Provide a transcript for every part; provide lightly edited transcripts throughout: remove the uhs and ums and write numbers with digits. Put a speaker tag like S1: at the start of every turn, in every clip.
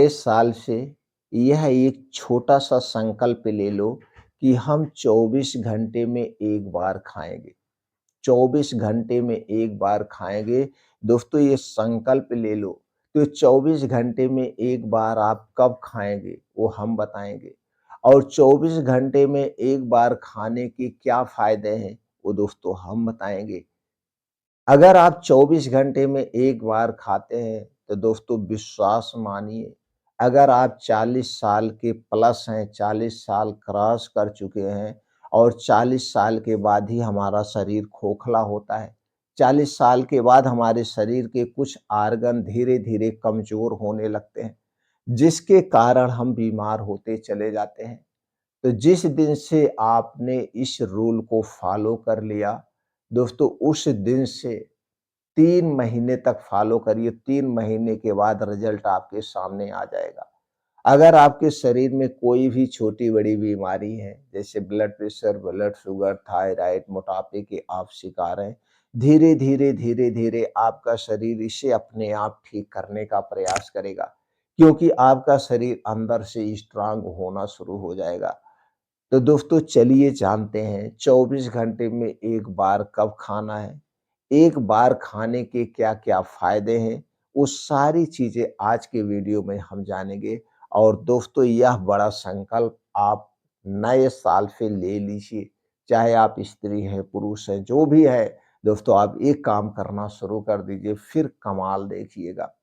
S1: नए साल से यह एक छोटा-सा संकल्प ले लो कि हम 24 घंटे में 1 बार खाएँगे। 24 घंटे में 1 बार खाएँगे। दोस्तों ये संकल्प ले लो, तो 24 घंटे में 1 बार आप कब खाएँगे, वो हम बताएँगे। और 24 घंटे में 1 बार खाने के क्या फ़ायदे हैं, वो दोस्तों हम बताएँगे। अगर आप 24 घंटे में 1 बार खाते हैं, तो दोस्तों विश्वास मानिए, अगर आप 40 साल के प्लस हैं, 40 साल क्रॉस कर चुके हैं और 40 साल के बाद ही हमारा शरीर खोखला होता है। 40 साल के बाद हमारे शरीर के कुछ ऑर्गन धीरे-धीरे कमज़ोर होने लगते हैं, जिसके कारण हम बीमार होते चले जाते हैं। तो जिस दिन से आपने इस रूल को फ़ॉलो कर लिया, दोस्तों उस दिन से 3 महीने तक फ़ॉलो करिए, 3 महीने के बाद रिज़ल्ट आपके सामने आ जाएगा। अगर आपके शरीर में कोई भी छोटी-बड़ी बीमारी है, जैसे blood pressure, blood sugar, thyroid, मोटापे के आप शिकार हैं, धीरे-धीरे, धीरे-धीरे आपका शरीर इसे अपने आप ठीक करने का प्रयास करेगा, क्योंकि आपका शरीर अंदर से स्ट्रॉन्ग होना शुरू हो जाएगा। तो दोस्तों चलिए जानते हैं 24 घंटे में 1 बार कब खाना है, 1 बार खाने के क्या-क्या फ़ायदे हैं, वो सारी चीज़ें आज के वीडियो में हम जानेंगे। और दोस्तों यह बड़ा संकल्प आप नए साल से ले लीजिए, चाहे आप स्त्री हैं, पुरुष हैं, जो भी है, दोस्तों आप एक काम करना शुरू कर दीजिए, फिर कमाल देखिएगा।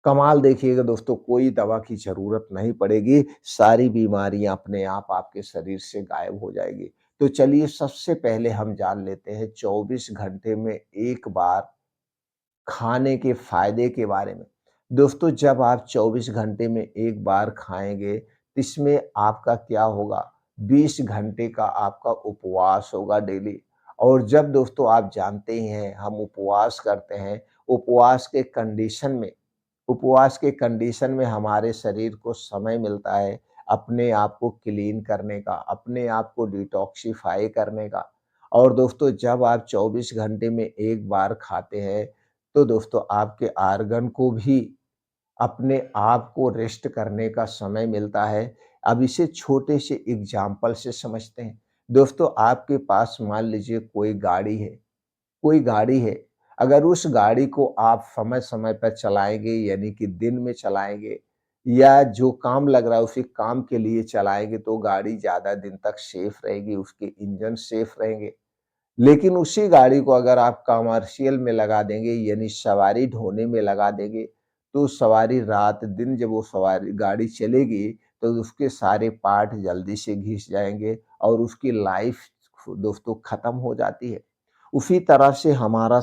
S1: कमाल देखिएगा दोस्तों, कोई दवा की ज़रूरत नहीं पड़ेगी, सारी बीमारियाँ अपने आप आपके शरीर से गायब हो जाएगी। तो चलिए सबसे पहले हम जान लेते हैं 24 घंटे में 1 बार खाने के फ़ायदे के बारे में। दोस्तों जब आप 24 घंटे में 1 बार खाएँगे, इसमें आपका क्या होगा, 20 घंटे का आपका उपवास होगा डेली। और जब दोस्तों आप जानते ही हैं हम उपवास करते हैं, उपवास के कंडीशन में हमारे शरीर को समय मिलता है अपने आप को क्लीन करने का, अपने आप को डिटॉक्सिफ़ाई करने का। और दोस्तों जब आप 24 घंटे में 1 बार खाते हैं, तो दोस्तों आपके ऑर्गन को भी अपने आप को रेस्ट करने का समय मिलता है। अब इसे छोटे से एग्ज़ाम्पल से समझते हैं। दोस्तों आपके पास मान लीजिए कोई गाड़ी है, अगर उस गाड़ी को आप समय-समय पर चलाएँगे यानी कि दिन में चलाएँगे या जो काम लग रहा है उसी काम के लिए चलाएँगे तो गाड़ी ज़्यादा दिन तक सेफ रहेगी, उसके इंजन सेफ रहेंगे। लेकिन उसी गाड़ी को अगर आप कमर्शियल में लगा देंगे यानी सवारी ढोने में लगा देंगे, तो सवारी रात-दिन जब वो सवारी गाड़ी चलेगी, तो उसके सारे पार्ट जल्दी से घिस जाएँगे और उसकी लाइफ़ दोस्तों खत्म हो जाती है। उसी तरह से हमारा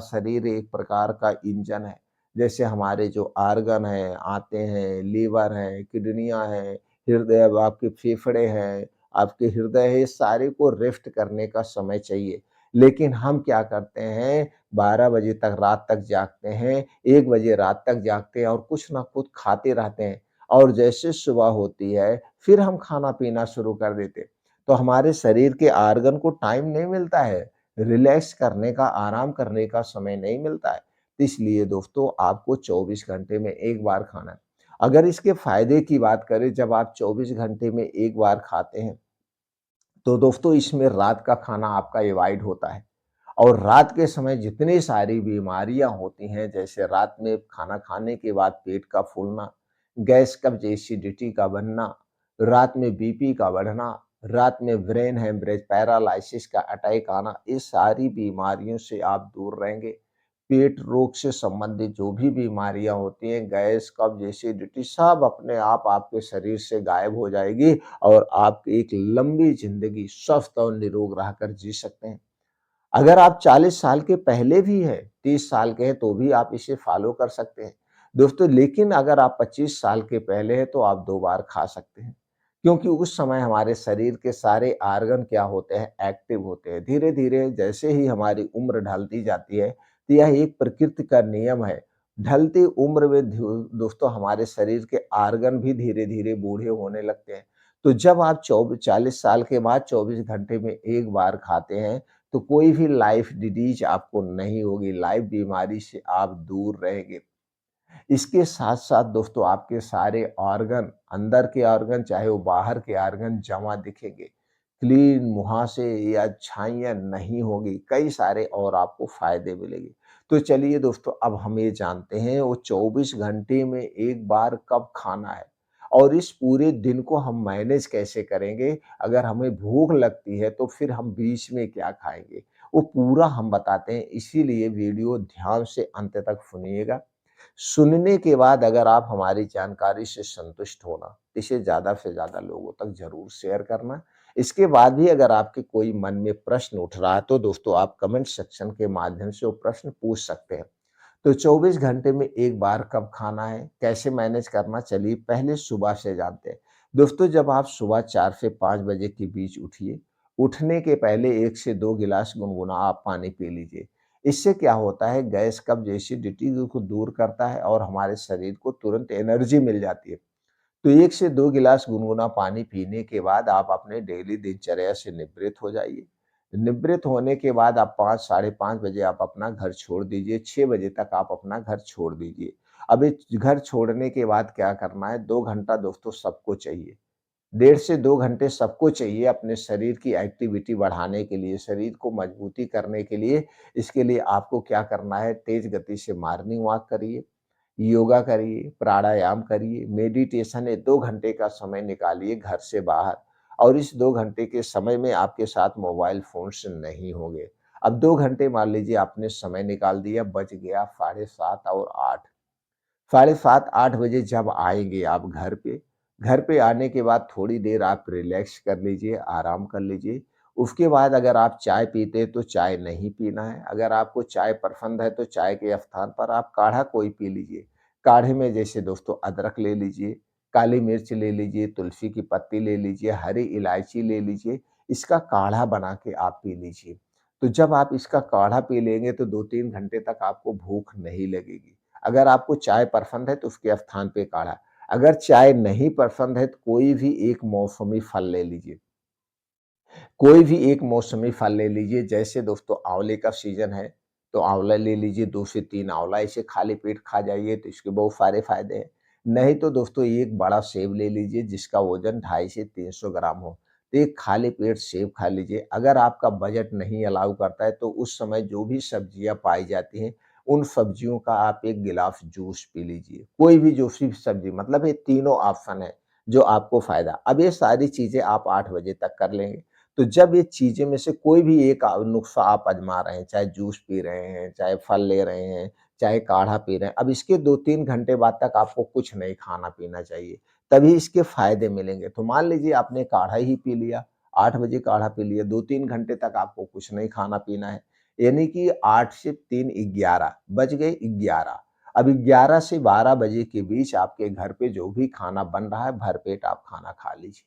S1: शरीर एक प्रकार का इंजन है। जैसे हमारे जो ऑर्गन हैं, आते हैं, लीवर है, किडनियाँ हैं, हृदय अब आपके फेफड़े हैं, आपके हृदय है, ये सारे को रेस्ट करने का समय चाहिए। लेकिन हम क्या करते हैं 12 बजे तक रात तक जागते हैं, 1 बजे रात तक जागते हैं और कुछ ना कुछ खाते रहते हैं और जैसे सुबह होती है, फिर हम खाना-पीना शुरू कर देते हैं। तो हमारे शरीर के ऑर्गन को टाइम नहीं मिलता है, रिलैक्स करने का, आराम करने का समय नहीं मिलता है। इसलिए दोस्तों आपको 24 घंटे में 1 बार खाना है। अगर इसके फ़ायदे की बात करें जब आप 24 घंटे में 1 बार खाते हैं, तो दोस्तों इसमें रात का खाना आपका अवॉइड होता है और रात के समय जितनी सारी बीमारियां होती हैं जैसे रात में खाना खाने के बाद पेट का फूलना, गैस कब्ज एसिडिटी का बनना, रात में बीपी का बढ़ना, रात में ब्रेन हेमरेज पैरालिसिस का अटैक आना, ये सारी बीमारियों से आप दूर रहेंगे। पेट रोग से संबंधित जो भी बीमारियां होती हैं, गैस कब्ज एसिडिटी सब अपने आप आपके शरीर से गायब हो जाएगी और आप एक लंबी जिंदगी स्वस्थ और निरोग रहकर जी सकते हैं। अगर आप 40 साल के पहले भी हैं, 30 साल के हैं तो भी आप इसे फ़ॉलो कर सकते हैं। दोस्तों लेकिन अगर आप 25 साल के पहले हैं तो आप 2 बार खा सकते हैं। क्योंकि उस समय हमारे शरीर के सारे ऑर्गन क्या होते हैं, एक्टिव होते हैं। धीरे-धीरे जैसे ही हमारी उम्र ढलती जाती है, तो यह एक प्रकृति का नियम है। ढलती उम्र में दोस्तों हमारे शरीर के ऑर्गन भी धीरे-धीरे बूढ़े होने लगते हैं। तो जब आप 40 साल के बाद 24 घंटे में 1 बार खाते हैं, तो कोई भी लाइफ डिजीज आपको नहीं होगी, लाइफ बीमारी से आप दूर रहेंगे। इसके साथ-साथ दोस्तों आपके सारे ऑर्गन, अंदर के ऑर्गन चाहे वो बाहर के ऑर्गन जमा दिखेंगे। क्लीन मुहासे या छाइयाँ नहीं होगी, कई सारे और आपको फ़ायदे मिलेंगे। तो चलिए दोस्तों अब हम ये जानते हैं वो 24 घंटे में 1 बार कब खाना है और इस पूरे दिन को हम मैनेज कैसे करेंगे? अगर हमें भूख लगती है तो फिर हम बीच में क्या खाएँगे? वो पूरा हम बताते हैं, इसीलिए वीडियो ध्यान से अंत तक सुनिएगा। सुनने के बाद अगर आप हमारी जानकारी से संतुष्ट हो ना, इसे ज़्यादा से ज़्यादा लोगों तक ज़रूर शेयर करना। इसके बाद भी अगर आपके कोई मन में प्रश्न उठ रहा है, तो दोस्तों आप कमेंट सेक्शन के माध्यम से वो प्रश्न पूछ सकते हैं। तो 24 घंटे में 1 बार कब खाना है, कैसे मैनेज करना, चलिए पहले सुबह से जानते हैं। दोस्तों जब आप सुबह 4 से 5 बजे के बीच उठिए, उठने के पहले 1 से 2 गिलास गुनगुना आप पानी पी लीजिए। इससे क्या होता है गैस कब्ज़ एसिडिटी को दूर करता है और हमारे शरीर को तुरंत एनर्जी मिल जाती है। तो 1 से 2 गिलास गुनगुना पानी पीने के बाद आप अपने डेली दिनचर्या से निवृत्त हो जाइए। निवृत्त होने के बाद आप 5 साढ़े 5 बजे आप अपना घर छोड़ दीजिए, 6 बजे तक आप अपना घर छोड़ दीजिए। अब ये घर छोड़ने के बाद क्या करना है, 2 घंटा दोस्तों सबको चाहिए। 1.5 से 2 घंटे सबको चाहिए अपने शरीर की एक्टिविटी बढ़ाने के लिए, शरीर को मजबूती करने के लिए। इसके लिए आपको क्या करना है, तेज़ गति से मॉर्निंग वॉक करिए, योगा करिए, प्राणायाम करिए, मेडिटेशन है, 2 घंटे का समय निकालिए घर से बाहर और इस 2 घंटे के समय में आपके साथ मोबाइल फ़ोन्स नहीं होंगे। अब 2 घंटे मान लीजिए आपने समय निकाल दिया, बज गया साढ़े 7 और 8। साढ़े 7-8 बजे जब आएँगे आप घर पे आने के बाद थोड़ी देर आप रिलैक्स कर लीजिए, आराम कर लीजिए। उसके बाद अगर आप चाय पीते हैं तो चाय नहीं पीना है, अगर आपको चाय पसंद है तो चाय के स्थान पर आप काढ़ा कोई पी लीजिए। काढ़े में जैसे दोस्तों अदरक ले लीजिए, काली मिर्च ले लीजिए, तुलसी की पत्ती ले लीजिए, हरी इलायची ले लीजिए, इसका काढ़ा बना के आप पी लीजिए। तो जब आप इसका काढ़ा पी लेंगे तो 2-3 घंटे तक आपको भूख नहीं लगेगी। अगर आपको चाय पसंद है तो उसके स्थान पे काढ़ा। अगर चाय नहीं पसंद है तो कोई भी एक मौसमी फल ले लीजिए। कोई भी एक मौसमी फल ले लीजिए, जैसे दोस्तों आँवले का सीज़न है, तो आँवला ले लीजिए 2 से 3 आँवला, इसे खाली पेट खा जाइए तो इसके बहुत सारे फ़ायदे हैं। नहीं तो दोस्तों एक बड़ा सेब ले लीजिए जिसका वज़न 250 से 300 ग्राम हो, तो एक खाली पेट सेब खा लीजिए। अगर आपका बजट नहीं अलाउ करता है तो उस समय जो भी सब्जियाँ पाई जाती हैं, उन सब्जियों का आप 1 गिलास जूस पी लीजिए। कोई भी जो सी सब्ज़ी मतलब ये तीनों ऑप्शन है, जो आपको फ़ायदा अब ये सारी चीज़ें आप 8 बजे तक कर लेंगे। तो जब ये चीज़ें में से कोई भी एक नुस्ख़ा आप आज़मा रहे हैं, चाहे जूस पी रहे हैं, चाहे फल ले रहे हैं, चाहे काढ़ा पी रहे हैं, अब इसके 2-3 घंटे बाद तक आपको कुछ नहीं खाना-पीना चाहिए, तभी इसके फ़ायदे मिलेंगे। तो मान लीजिए आपने काढ़ा ही पी लिया, 8 बजे काढ़ा पी लिया, 2-3 घंटे तक आपको कुछ नहीं खाना-पीना है, यानी कि 8 से 3 11 बज गए 11। अब 11 से 12 बजे के बीच आपके घर पे जो भी खाना बन रहा है, भरपेट आप खाना खा लीजिए।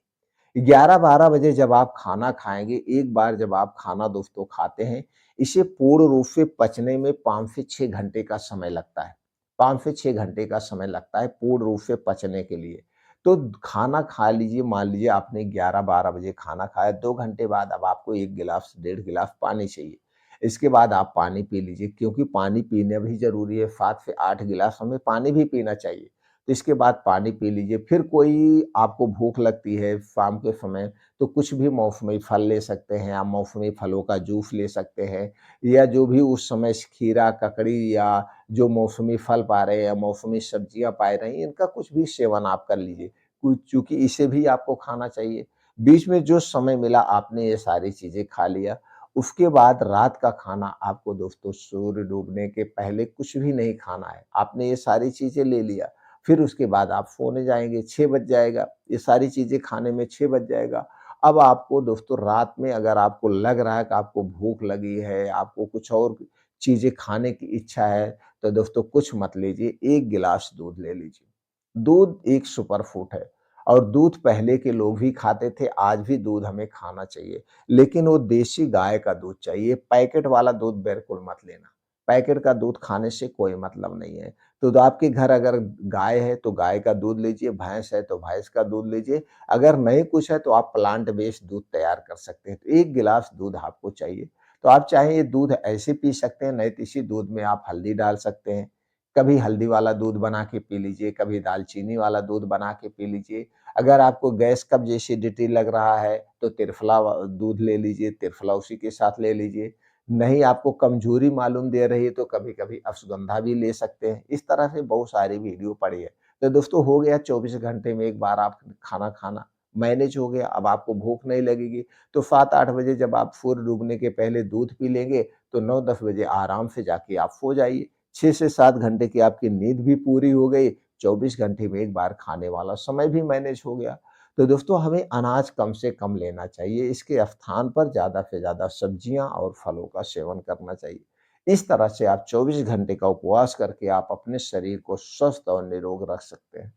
S1: 11-12 बजे जब आप खाना खाएँगे, एक बार जब आप खाना दोस्तों खाते हैं, इसे पूर्ण रूप से पचने में 5 से 6 घंटे का समय लगता है। 5 से 6 घंटे का समय लगता है पूर्ण रूप से पचने के लिए। तो खाना खा लीजिए, मान लीजिए आपने 11-12 बजे खाना खाया, 2 घंटे बाद अब आपको 1 गिलास, डेढ़ गिलास पानी चाहिए। इसके बाद आप पानी पी लीजिए क्योंकि पानी पीना भी ज़रूरी है, 7 से 8 गिलास हमें पानी भी पीना चाहिए। तो इसके बाद पानी पी लीजिए, फिर कोई आपको भूख लगती है शाम के समय, तो कुछ भी मौसमी फल ले सकते हैं, आप मौसमी फलों का जूस ले सकते हैं या जो भी उस समय खीरा, ककड़ी या जो मौसमी फल पा रहे हैं या मौसमी सब्जियाँ पा रही हैं, इनका कुछ भी सेवन आप कर लीजिए। कुछ चूँकि इसे भी आपको खाना चाहिए। बीच में जो समय मिला आपने ये सारी चीज़ें खा लिया, उसके बाद रात का खाना आपको दोस्तों सूर्य डूबने के पहले कुछ भी नहीं खाना है। आपने ये सारी चीज़ें ले लिया, फिर उसके बाद आप सोने जाएँगे, 6 बज जाएगा, ये सारी चीज़ें खाने में 6 बज जाएगा। अब आपको दोस्तों रात में अगर आपको लग रहा है कि आपको भूख लगी है, आपको कुछ और चीज़ें खाने की इच्छा है, तो दोस्तों कुछ मत लीजिए, 1 गिलास दूध ले लीजिए। दूध एक सुपर फूड है और दूध पहले के लोग भी खाते थे, आज भी दूध हमें खाना चाहिए, लेकिन वो देसी गाय का दूध चाहिए, पैकेट वाला दूध बिल्कुल मत लेना। पैकेट का दूध खाने से कोई मतलब नहीं है। तो आपके घर अगर गाय है तो गाय का दूध लीजिए, भैंस है तो भैंस का दूध लीजिए, अगर नहीं कुछ है तो आप प्लांट बेस्ड दूध तैयार कर सकते हैं। तो 1 गिलास दूध आपको चाहिए। तो आप चाहे ये दूध ऐसे पी सकते हैं, नहीं तो इसी दूध में आप हल्दी डाल सकते हैं, कभी हल्दी वाला दूध बना के पी लीजिए, कभी दालचीनी वाला दूध बना के पी लीजिए। अगर आपको गैस, कब्ज़, एसिडिटी लग रहा है, तो त्रिफला व दूध ले लीजिए, त्रिफला उसी के साथ ले लीजिए। नहीं, आपको कमज़ोरी मालूम दे रही है, तो कभी-कभी अश्वगंधा भी ले सकते हैं। इस तरह से बहुत सारी वीडियो पड़ी है। तो दोस्तों, हो गया 24 घंटे में एक बार आप खाना खाना, मैनेज हो गया, अब आपको भूख नहीं लगेगी। तो 7-8 बजे जब आप सूर्य डूबने के पहले दूध पी लेंगे, तो 9-10 बजे आराम से जाके आप सो जाइए। 6 से 7 घंटे की आपकी नींद भी पूरी हो गई, 24 घंटे में एक बार खाने वाला समय भी मैनेज हो गया। तो दोस्तों, हमें अनाज कम से कम लेना चाहिए, इसके स्थान पर ज़्यादा से ज़्यादा सब्जियाँ और फलों का सेवन करना चाहिए। इस तरह से आप 24 घंटे का उपवास करके आप अपने शरीर को स्वस्थ और निरोग रख सकते हैं।